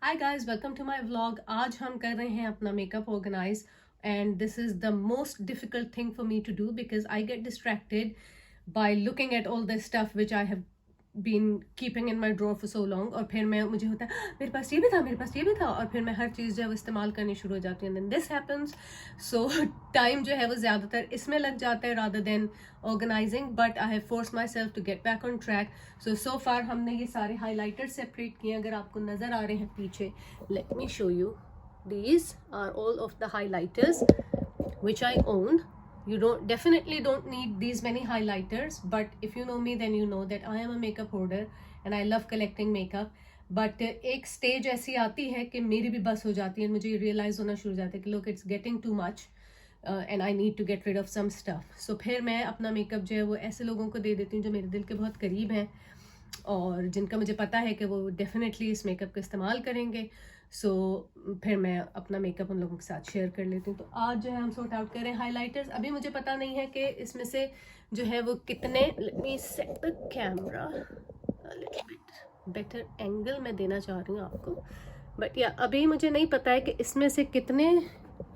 Hi guys, welcome to my vlog. आज हम कर रहे हैं अपना makeup organise and this is the most difficult thing for me to do because I get distracted by looking at all this stuff which I have been keeping in my drawer for so long. और फिर मैं मुझे होता है मेरे पास ये भी था, मेरे पास ये भी था, और फिर मैं हर चीज़ जो है वो इस्तेमाल करनी शुरू हो जाती हूँ। Then this happens, so time जो है वो ज़्यादातर इसमें लग जाता है rather than organising. But I have force myself to get back on track. So far हमने ये सारे हाईलाइटर सेपरेट किए। अगर आपको नज़र आ रहे हैं पीछे, let me show you, these are all of the highlighters which I own. You definitely don't need these many highlighters, but if you know me then you know that I am a makeup hoarder and I love collecting makeup. But एक stage ऐसी आती है कि मेरी भी बस हो जाती है, मुझे ये realize होना शुरू हो जाता है कि look it's getting too much and I need to get rid of some stuff. So फिर मैं अपना मेकअप जो है वो ऐसे लोगों को दे देती हूँ जो मेरे दिल के बहुत करीब हैं और जिनका मुझे पता है कि वो डेफिनेटली इस मेकअप का इस्तेमाल करेंगे। फिर मैं अपना मेकअप उन लोगों के साथ शेयर कर लेती हूँ। तो आज जो है हम सॉर्ट आउट करें हाइलाइटर्स। अभी मुझे पता नहीं है कि इसमें से जो है वो कितने, let me set the camera little bit better angle मैं देना चाह रही हूँ आपको, बट या अभी मुझे नहीं पता है कि इसमें से कितने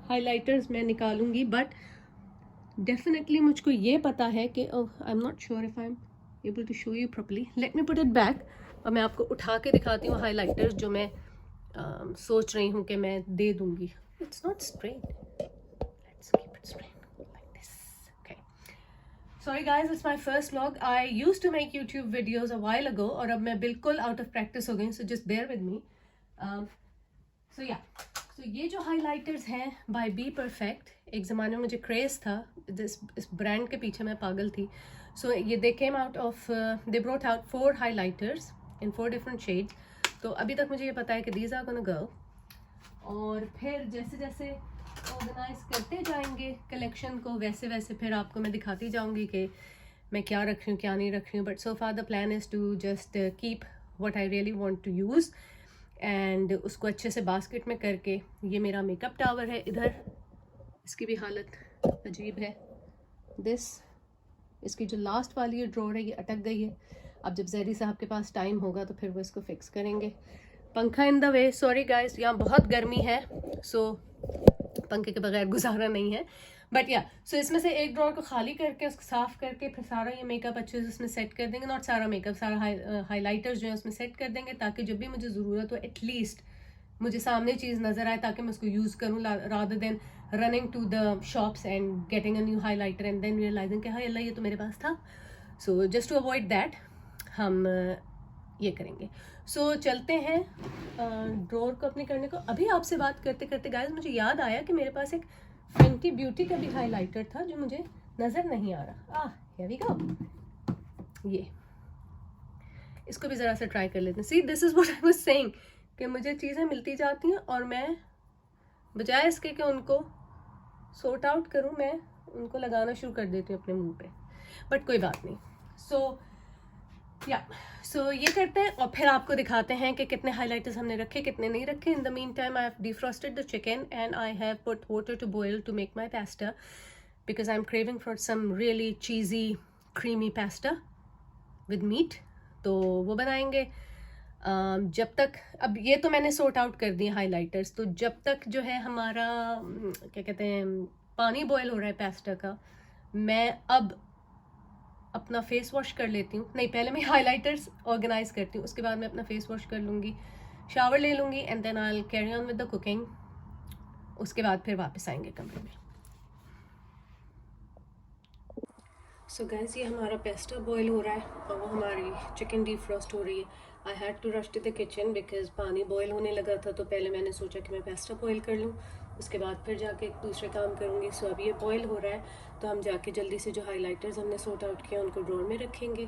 हाइलाइटर्स मैं निकालूंगी। बट डेफिनेटली मुझको ये पता है कि आई am not sure if I am able to show you properly. Let me put it back और मैं आपको उठा के दिखाती हूँ हाइलाइटर्स जो मैं सोच रही हूँ कि मैं दे दूंगी। It's not straight. Let's keep it straight like this. Okay. Sorry guys, it's my first vlog. I used to make YouTube videos a while ago और अब मैं बिल्कुल out of practice हो गई, so just bear with me. So yeah. So ये जो highlighters हैं by Be Perfect, एक ज़माने में मुझे क्रेज़ था, इस ब्रांड के पीछे मैं पागल थी। So they came out of, they brought out 4 highlighters in 4 different shades. तो अभी तक मुझे ये पता है कि these are gonna go. और फिर जैसे जैसे ऑर्गेनाइज करते जाएंगे कलेक्शन को, वैसे वैसे फिर आपको मैं दिखाती जाऊंगी कि मैं क्या रख रही हूँ क्या नहीं रख रही हूँ। But so far the plan is to just keep what I really want to use and उसको अच्छे से बास्केट में करके। ये मेरा मेकअप टावर है इधर, इसकी भी हालत अजीब है। इसकी जो लास्ट वाली ड्रॉर है ये अटक गई है। अब जब जैदी साहब के पास टाइम होगा तो फिर वो इसको फिक्स करेंगे। पंखा in the way, sorry guys, यहाँ बहुत गर्मी है, सो पंखे के बगैर गुजारा नहीं है। बट या सो इसमें से एक ड्रॉर को खाली करके उसको साफ करके फिर सारा ये मेकअप अच्छे से उसमें सेट कर देंगे। नॉट सारा मेकअप, सारा हाईलाइटर्स जो है उसमें सेट कर देंगे ताकि जब भी मुझे ज़रूरत हो एटलीस्ट मुझे सामने चीज़ नज़र आए ताकि मैं उसको यूज़ करूँ, rather than running to the shops and getting a new highlighter and then realising कि हाँ अल्लाह ये तो मेरे पास था। So just to avoid that हम ये करेंगे। सो चलते हैं ड्रॉर को अपने करने को। अभी आपसे बात करते करते गाइस मुझे याद आया कि मेरे पास एक फेंटी ब्यूटी का भी हाईलाइटर था जो मुझे नज़र नहीं आ रहा। Here we go. ये इसको भी ज़रा सा ट्राई कर लेते हैं। See this is what I was saying कि मुझे चीज़ें मिलती जाती हैं और मैं बजाय इसके कि उनको सॉर्ट आउट करूं, मैं उनको लगाना शुरू कर देती हूँ अपने मुंह पे। बट कोई बात नहीं। सो ये करते हैं और फिर आपको दिखाते हैं कि कितने हाइलाइटर्स हमने रखे कितने नहीं रखे। In the meantime I have defrosted the chicken and I have put water to boil to make my pasta because I am craving for some really cheesy creamy pasta with meat. तो वो बनाएंगे। जब तक, अब ये तो मैंने sort out कर दिए हाइलाइटर्स, तो जब तक जो है हमारा क्या कहते हैं पानी बॉयल हो रहा है पास्ता का, मैं अब अपना फेस वॉश कर लेती हूँ। नहीं, पहले मैं हाइलाइटर्स ऑर्गेनाइज करती हूँ, उसके बाद मैं अपना फेस वॉश कर लूँगी, शावर ले लूँगी and then I will carry on with the cooking. उसके बाद फिर वापस आएंगे कमरे में। सो गैस ये हमारा पेस्टा बॉयल हो रहा है और वो हमारी चिकन डीफ्रॉस्ट हो रही है। I had to rush to the kitchen because पानी बॉयल होने लगा था, तो पहले मैंने सोचा कि मैं पेस्टा बॉयल कर लूँ, उसके बाद फिर जाके दूसरे काम करूँगी। सो अब ये बॉयल हो रहा है तो हम जाके जल्दी से जो हाइलाइटर्स हमने सॉर्ट आउट किया उनको ड्रॉर में रखेंगे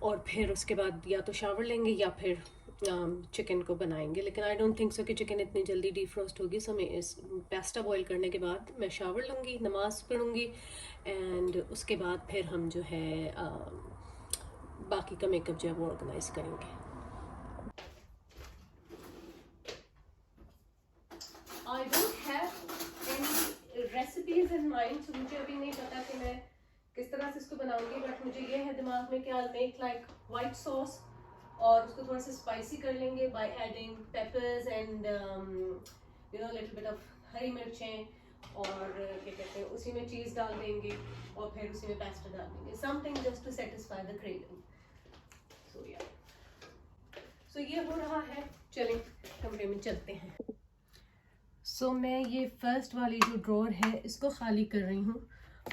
और फिर उसके बाद या तो शावर लेंगे या फिर चिकन को बनाएंगे। लेकिन आई डोंट थिंक सो कि चिकन इतनी जल्दी डीफ्रॉस्ट होगी। सो मैं इस पास्ता बॉयल करने के बाद मैं शावर लूँगी, नमाज पढ़ूँगी एंड उसके बाद फिर हम जो है बाकी का मेकअप जो है वो ऑर्गेनाइज करेंगे। I don't have any recipes in mind, so मुझे अभी नहीं पता कि मैं किस तरह से इसको बनाऊंगी। बट मुझे ये है दिमाग में कि I make like white sauce और उसको थोड़ा सा स्पाइसी कर लेंगे by adding peppers and little bit of हरी मिर्चें, और क्या कहते हैं उसी में चीज़ डाल देंगे और फिर उसी में पेस्टा डाल देंगे, something just to satisfy the craving. So ये हो रहा है, चलें कमरे में चलते हैं। सो मैं ये फर्स्ट वाली जो ड्रॉर है इसको खाली कर रही हूँ,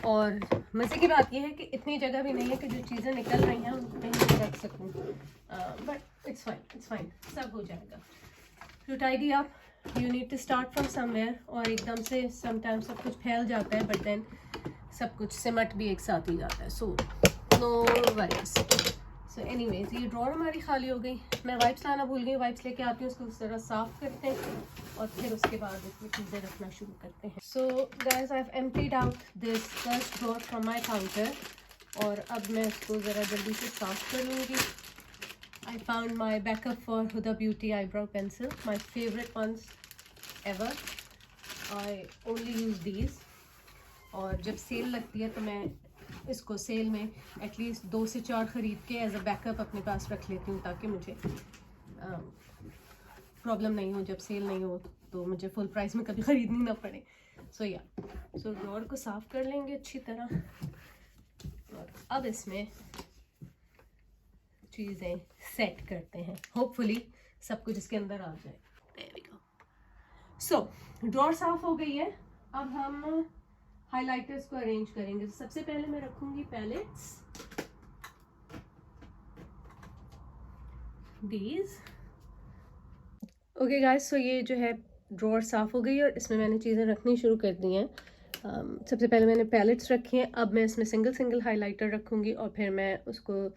और मज़े की बात यह है कि इतनी जगह भी नहीं है कि जो चीज़ें निकल रही हैं उनको कहीं रख सकूँ, बट इट्स फाइन, सब हो जाएगा। To tidy up you need to start from somewhere, और एकदम से समटाइम्स सब कुछ फैल जाता है, बट देन सब कुछ सिमट भी एक साथ ही जाता है, so no worries. So anyways ये ड्रॉर हमारी खाली हो गई। मैं वाइप्स लाना भूल गई, वाइप्स लेके आती हूँ, उसको उस तरह साफ़ करते हैं और फिर उसके बाद इसमें चीज़ें रखना शुरू करते हैं। So guys I have emptied out this first drawer from my counter, और अब मैं इसको ज़रा जल्दी से साफ़ कर लूँगी। I found my backup for Huda Beauty eyebrow pencil, my favorite ones ever. I only use these. और जब सेल लगती है तो मैं इसको सेल में एटलीस्ट 2 से 4 ख़रीद के एज अ बैकअप अपने पास रख लेती हूँ, ताकि मुझे प्रॉब्लम नहीं हो, जब सेल नहीं हो तो मुझे फुल प्राइस में कभी ख़रीदनी ना पड़े। सो ड्रॉर को साफ़ कर लेंगे अच्छी तरह, और अब इसमें चीज़ें सेट करते हैं, होपफुली सब कुछ इसके अंदर आ जाए। There we go. So drawer साफ हो गई है, अब हम हाइलाइटर्स को अरेंज करेंगे। तो सबसे पहले मैं रखूंगी पैलेट्स, दीज। ओके गाइस, सो ये जो है ड्रॉर साफ हो गई है और इसमें मैंने चीज़ें रखनी शुरू कर दी हैं। सबसे पहले मैंने पैलेट्स रखी हैं, अब मैं इसमें सिंगल हाइलाइटर रखूंगी, और फिर मैं उसको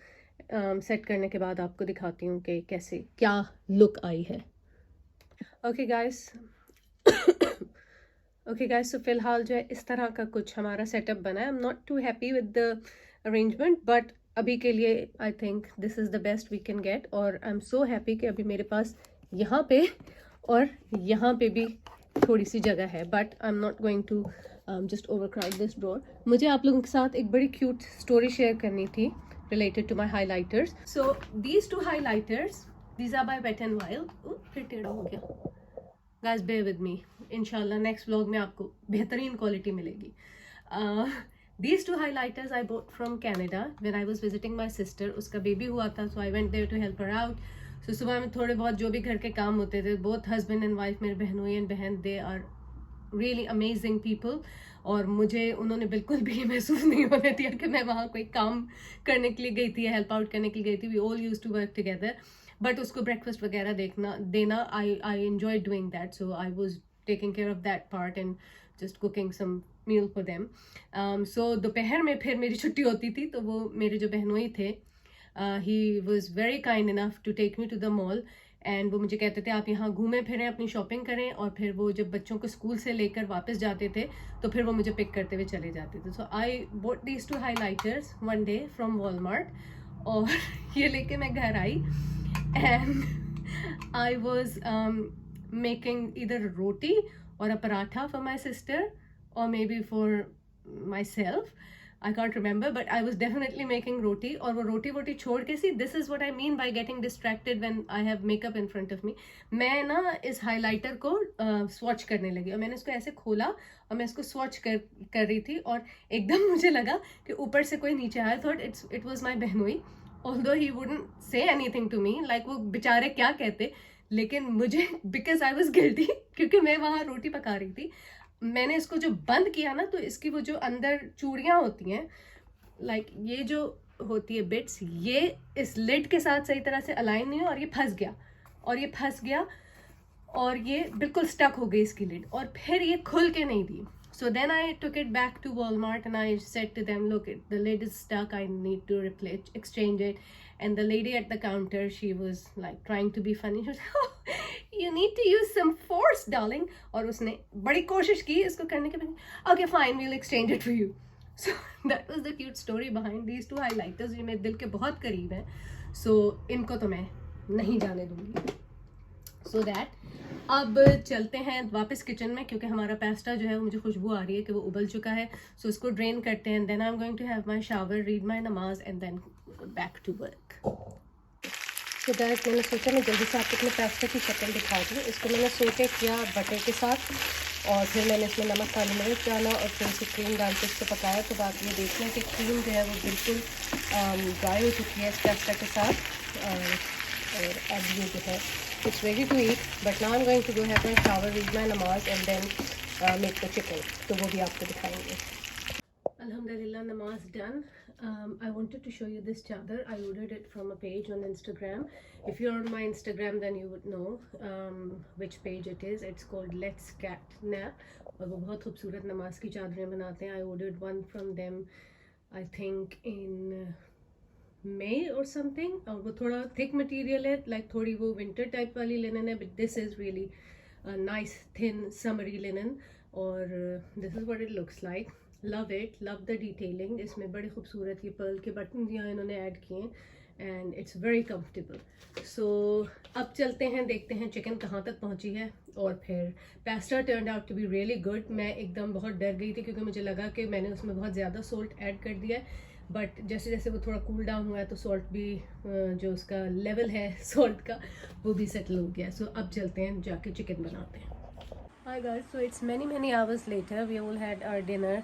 सेट करने के बाद आपको दिखाती हूँ कि कैसे क्या लुक आई है। ओके गाइस, सो फिलहाल जो है इस तरह का कुछ हमारा सेटअप बना है। I am not too happy with the arrangement, but अभी के लिए I think this is the best we can get, और आई एम सो हैप्पी कि अभी मेरे पास यहाँ पे और यहाँ पे भी थोड़ी सी जगह है, but I am not going to just overcrowd this drawer. मुझे आप लोगों के साथ एक बड़ी क्यूट स्टोरी शेयर करनी थी related to my highlighters. So these two highlighters, these are by Wet n Wild. फिर टेढ़ा हो गया। Guys, bear with me. इंशाल्लाह next vlog में आपको बेहतरीन क्वालिटी मिलेगी। These two highlighters I bought from Canada when I was visiting my sister. उसका बेबी हुआ था, so I went there to help her out. So सुबह में थोड़े बहुत जो भी घर के काम होते थे, both husband and wife, मेरे बहनोई and बहन, they are really amazing people, और मुझे उन्होंने बिल्कुल भी महसूस नहीं होने दिया कि मैं वहाँ कोई काम करने के लिए गई थी, हेल्प आउट करने के लिए गई थी। We all used to work together, but उसको ब्रेकफास्ट वगैरह देना I enjoy doing that, so I was taking care of that part and just cooking some meal for them. So दोपहर में फिर मेरी छुट्टी होती थी, तो वो मेरे जो बहनोई थे, he was very kind enough to take me to the mall, and वो मुझे कहते थे आप यहाँ घूमें फिरें, अपनी शॉपिंग करें, और फिर वो जब बच्चों को स्कूल से लेकर वापस जाते थे तो फिर वो मुझे पिक करते हुए चले जाते थे। So I bought these two highlighters one day from Walmart, और ये लेके मैं घर आई, एंड आई वॉज मेकिंग इधर रोटी और a paratha for my sister, और maybe for myself, I can't remember, but I was definitely making roti, और वो रोटी वोटी छोड़ के, see this is what I mean by getting distracted when I have makeup in front of me. मैं ना इस highlighter को swatch करने लगी, और मैंने इसको ऐसे खोला और मैं इसको स्वॉच कर रही थी, और एकदम मुझे लगा कि ऊपर से कोई नीचे आया। थॉट इट वाज माय बहनोई, although he wouldn't say anything to me, like वो बेचारे क्या कहते, लेकिन मुझे बिकॉज आई वॉज गिल्टी, क्योंकि मैं वहाँ रोटी पका रही थी, मैंने इसको जो बंद किया ना, तो इसकी वो जो अंदर चूड़ियाँ होती हैं, लाइक ये जो होती है बिट्स, ये इस लिड के साथ सही तरह से अलाइन नहीं हो, और ये फंस गया, और ये बिल्कुल स्टक हो गई इसकी लिड, और फिर ये खुल के नहीं दी। So then I took it back to Walmart and I said to them, look, the lid is stuck, I need to replace, exchange it. And the lady at the counter, she was like trying to be funny. She was like, oh, you need to use some force, darling. और उसने बड़ी कोशिश की इसको करने के बाद, okay, fine, we'll exchange it for you. So that was the cute story behind these two highlighters, जो मेरे दिल के बहुत करीब हैं. So इनको तो मैं नहीं जाने दूंगी. So that अब चलते हैं वापस किचन में, क्योंकि हमारा पास्ता जो है वो मुझे खुशबू आ रही है कि वो उबल चुका है. सो इसको ड्रेन करते हैं, then I am going to have my shower, read my namaz, and then back to work. तो गाइस मैंने सोचा मैं जल्दी से आपको अपने पास्ता की शक्ल दिखा दूँ। इसको मैंने सोटे किया बटर के साथ और फिर मैंने इसमें नमक काली मिर्च डाला और फिर से क्रीम डाल के इसको पकाया। तो बात ये देख लें कि क्रीम जो है वो बिल्कुल ड्राई हो चुकी है इस पास्ता के साथ। और अब ये जो है it's ready to eat, but now I am going to go have my shower, read my namaz and then make the chicken. तो वो भी आपको दिखाएंगे। Alhamdulillah, namaz done. I wanted to show you this chadar. I ordered it from a page on Instagram. If you're on my Instagram, then you would know which page it is. It's called Let's Cat Nap. और वो बहुत खूबसूरत नमाज की चादरें बनाते हैं. I ordered one from them, I think in May or something. और वो थोड़ा thick material है, like थोड़ी वो winter type वाली linen है, but this is really a nice thin summery linen. और this is what it looks like. Love it, love the detailing. इसमें बड़े खूबसूरत ये पर्ल के बटन यहाँ इन्होंने ऐड किए हैं एंड इट्स वेरी कंफर्टेबल। सो अब चलते हैं, देखते हैं चिकन कहाँ तक पहुँची है। और फिर pasta turned out to be really good. मैं एकदम बहुत डर गई थी क्योंकि मुझे लगा कि मैंने उसमें बहुत ज़्यादा सॉल्ट ऐड कर दिया है, बट जैसे जैसे वो थोड़ा कूल डाउन हुआ है तो सॉल्ट भी जो उसका लेवल है सॉल्ट का वो भी सेटल हो गया। सो अब चलते हैं, जाके चिकन बनाते हैं। Hi guys, so it's many hours later. We all had our dinner.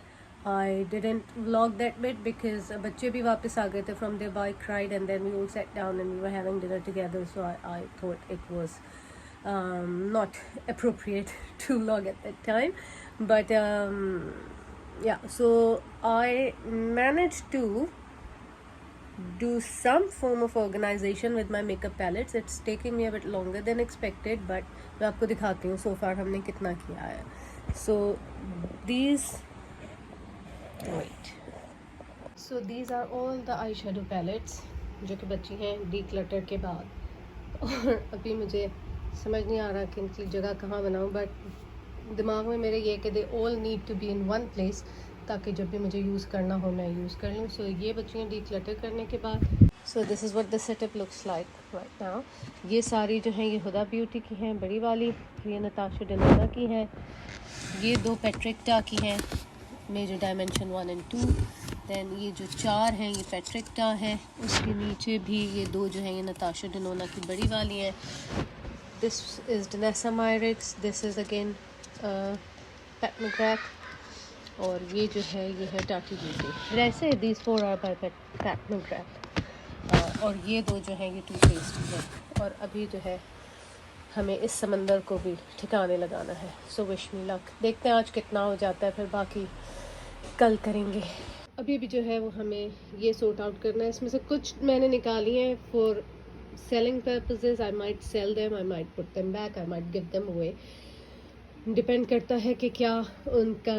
I didn't vlog that bit because बच्चे भी वापस आ गए थे from their bike ride and then we all sat down and we were having dinner together. So I thought it was not appropriate to vlog at that time. But yeah, so I managed to do some form of organization with my makeup palettes. It's taking me a bit longer than expected, but मैं आपको दिखाती हूँ so far हमने कितना किया है. So these are all the eyeshadow palettes जो कि बची हैं declutter के बाद। और अभी मुझे समझ नहीं आ रहा कि इनकी जगह कहाँ बनाऊँ, बट दिमाग में मेरे ये कि they all need to be in one place ताकि जब भी मुझे यूज़ करना हो मैं यूज़ कर लूँ। सो ये बची हैं declutter करने के बाद। So this is what the setup looks like right now. ये सारी जो हैं ये हुदा ब्यूटी की हैं बड़ी वाली, ये नताशा डेनोना की है, ये दो पेट्रिक्टा की हैं मेजर डायमेंशन 1 and 2। दैन ये जो 4 हैं ये पेट्रिक्टा है, उसके नीचे भी ये दो जो हैं ये नताशा डेनोना की बड़ी वाली हैं। This is Danessa Myricks, this is again Pat McGrath, और ये जो है ये है टाटी ब्यूटी। वैसे these 4 are by Pat McGrath. और ये दो जो हैं ये टू फेस है। और अभी जो है हमें इस समंदर को भी ठिकाने लगाना है। So wish me luck. देखते हैं आज कितना हो जाता है, फिर बाकी कल करेंगे। अभी भी जो है वो हमें ये सॉर्ट आउट करना है। इसमें से कुछ मैंने निकाली हैं for selling purposes. I might sell them, I might put them back, I might give them away. Depend करता है कि क्या उनका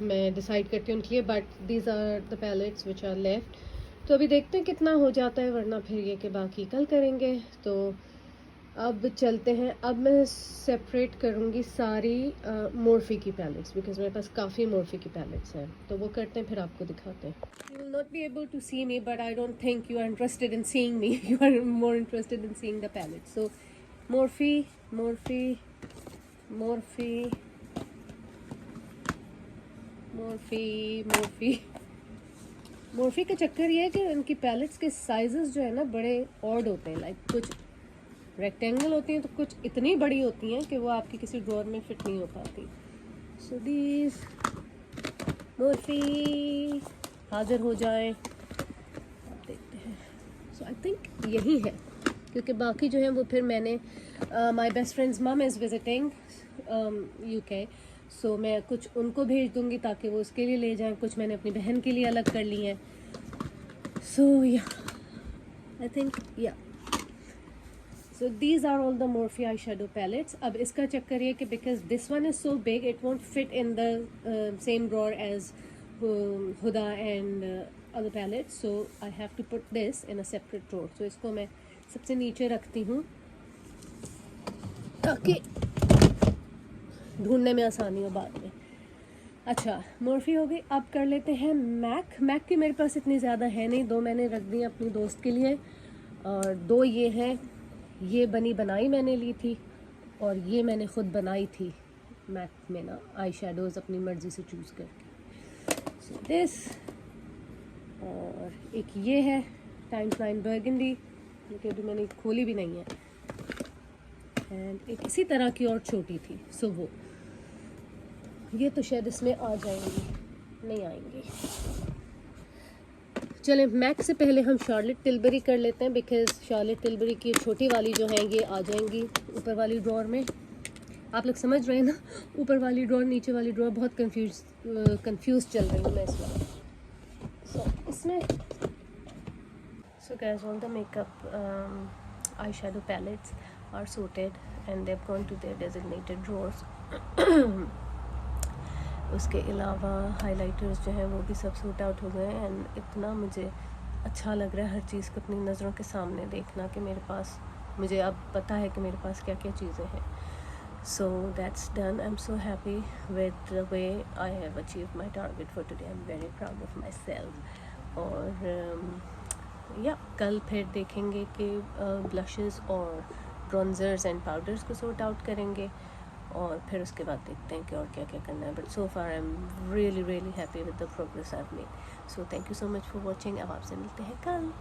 मैं डिसाइड करती हूँ उनके लिए। But these are the palettes which are left. तो अभी देखते हैं कितना हो जाता है, वरना फिर ये कि बाकी कल करेंगे। तो अब चलते हैं। अब मैं सेपरेट करूँगी सारी मोर्फी की पैलेट्स, बिकॉज मेरे पास काफ़ी मोर्फी की पैलेट्स हैं। तो वो करते हैं फिर आपको दिखाते हैं। You will not be able to see me, but I don't think you are interested in seeing me, you are more interested in seeing the palettes. So Morphe Morphe Morphe Morphe Morphe Morphe का चक्कर ये है कि इनकी pallets के sizes जो है ना बड़े ऑड होते हैं। लाइक कुछ रेक्टेंगल होती हैं तो कुछ इतनी बड़ी होती हैं कि वो आपकी किसी ड्रॉअर में फिट नहीं हो पाती। सो दीज मोर्फी हाजिर हो जाए, आप देखते हैं। सो आई थिंक यही है, क्योंकि बाकी जो है वो फिर मैंने माई बेस्ट फ्रेंड्स मम इज़ विजिटिंग UK, सो मैं कुछ उनको भेज दूँगी ताकि वो उसके लिए ले जाएं, कुछ मैंने अपनी बहन के लिए अलग कर ली हैं। सो या आई थिंक या so these are all the Morphe eye shadow palettes. अब इसका चक्कर ये कि because this one is so big it won't fit in the same drawer as Huda and other palettes, so I have to put this in a separate drawer. So इसको मैं सबसे नीचे रखती हूँ ताकि ढूंढने में आसानी हो बाद में। अच्छा मोर्फी हो गई। अब कर लेते हैं मैक की मेरे पास इतनी ज़्यादा है नहीं, दो मैंने रख दी अपनी दोस्त के लिए और दो ये हैं। ये बनी बनाई मैंने ली थी और ये मैंने ख़ुद बनाई थी मैक में ना आई शेडोज़ अपनी मर्ज़ी से चूज़ करके। सो दिस, और एक ये है टाइम्स 9 बर्गंडी, क्योंकि अभी मैंने खोली भी नहीं है। एंड एक इसी तरह की और छोटी थी, सो वो ये तो शायद इसमें आ जाएंगी, नहीं आएंगी। चलें, मैक से पहले हम शार्लेट टिलबरी कर लेते हैं, बिकॉज शार्लेट टिलबरी की छोटी वाली जो हैं ये आ जाएंगी ऊपर वाली ड्रॉर में। आप लोग समझ रहे हैं ना, ऊपर वाली ड्रॉर नीचे वाली ड्रॉर, बहुत कंफ्यूज चल रही हूँ मैं इस वक्त। सो इसमें guys, all the makeup eyeshadow palettes are sorted and they've gone to their designated drawers. उसके अलावा हाइलाइटर्स जो हैं वो भी सब सूट आउट हो गए। एंड इतना मुझे अच्छा लग रहा है हर चीज़ को अपनी नज़रों के सामने देखना कि मेरे पास, मुझे अब पता है कि मेरे पास क्या क्या चीज़ें हैं। So that's done. I am so happy with the way I have achieved my target for today. I am very proud of my self. और या कल फिर देखेंगे कि ब्लशेस और ब्रॉन्जर्स एंड पाउडर्स को सॉर्ट आउट करेंगे, और फिर उसके बाद देखते हैं कि और क्या क्या करना है। But so far I am really happy with the progress I have made. So thank you so much for watching. अब आपसे मिलते हैं कल।